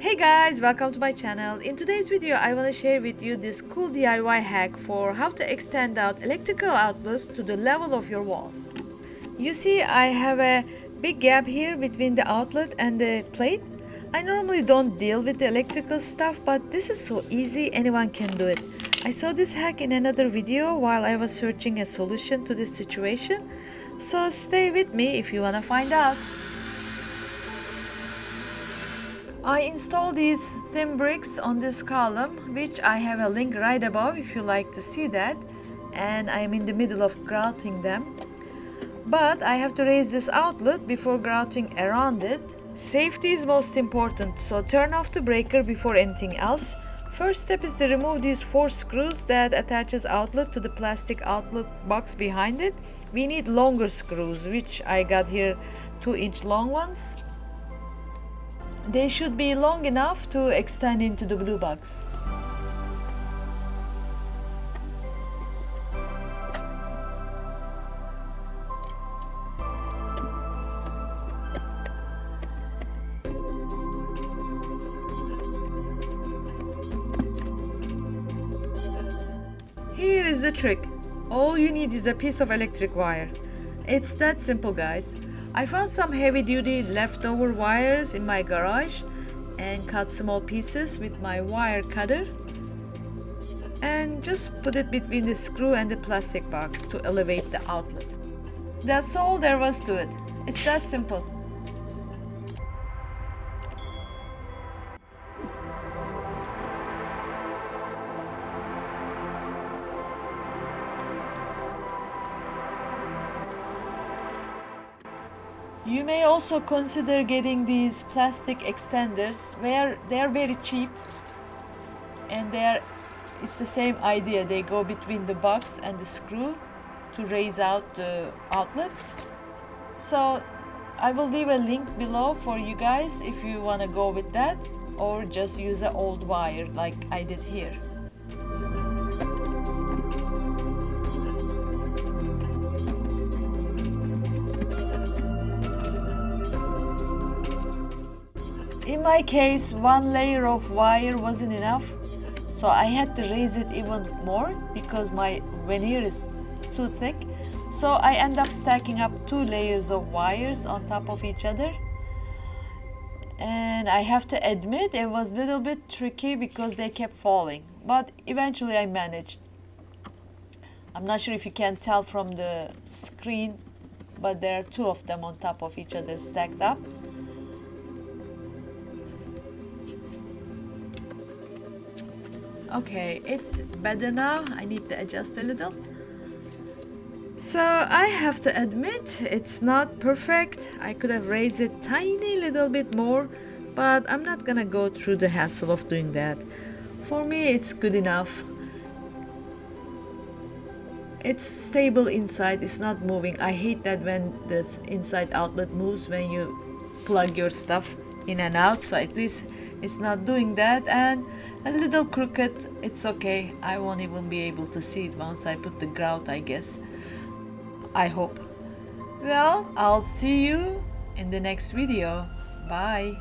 Hey guys, welcome to my channel. In today's video I want to share with you this cool DIY hack for how to extend out electrical outlets to the level of your walls. You see, I have a big gap here between the outlet and the plate. I normally don't deal with the electrical stuff, but this is so easy, anyone can do it. I saw this hack in another video while I was searching a solution to this situation, so stay with me if you want to find out. I installed these thin bricks on this column, which I have a link right above if you like to see that, and I am in the middle of grouting them. But I have to raise this outlet before grouting around it. Safety is most important, so turn off the breaker before anything else. First step is to remove these 4 screws that attaches outlet to the plastic outlet box behind it. We need longer screws, which I got here 2-inch long ones. They should be long enough to extend into the blue box. Here is the trick. All you need is a piece of electric wire. It's that simple, guys. I found some heavy-duty leftover wires in my garage and cut small pieces with my wire cutter and just put it between the screw and the plastic box to elevate the outlet. That's all there was to it. It's that simple. You may also consider getting these plastic extenders where they are very cheap, and it's the same idea. They go between the box and the screw to raise out the outlet. So I will leave a link below for you guys if you want to go with that, or just use an old wire like I did here. In my case, 1 layer of wire wasn't enough, so I had to raise it even more because my veneer is too thick. So I end up stacking up 2 layers of wires on top of each other. And I have to admit it was a little bit tricky because they kept falling, but eventually I managed. I'm not sure if you can tell from the screen, but there are 2 of them on top of each other stacked up. Okay, it's better now. I need to adjust a little. So I have to admit it's not perfect. I could have raised it tiny little bit more, but I'm not gonna go through the hassle of doing that. For me, it's good enough. It's stable inside, it's not moving. I hate that when the inside outlet moves when you plug your stuff in and out, so at least it's not doing that. And a little crooked, it's okay. I won't even be able to see it once I put the grout, I guess. I hope. Well, I'll see you in the next video. Bye.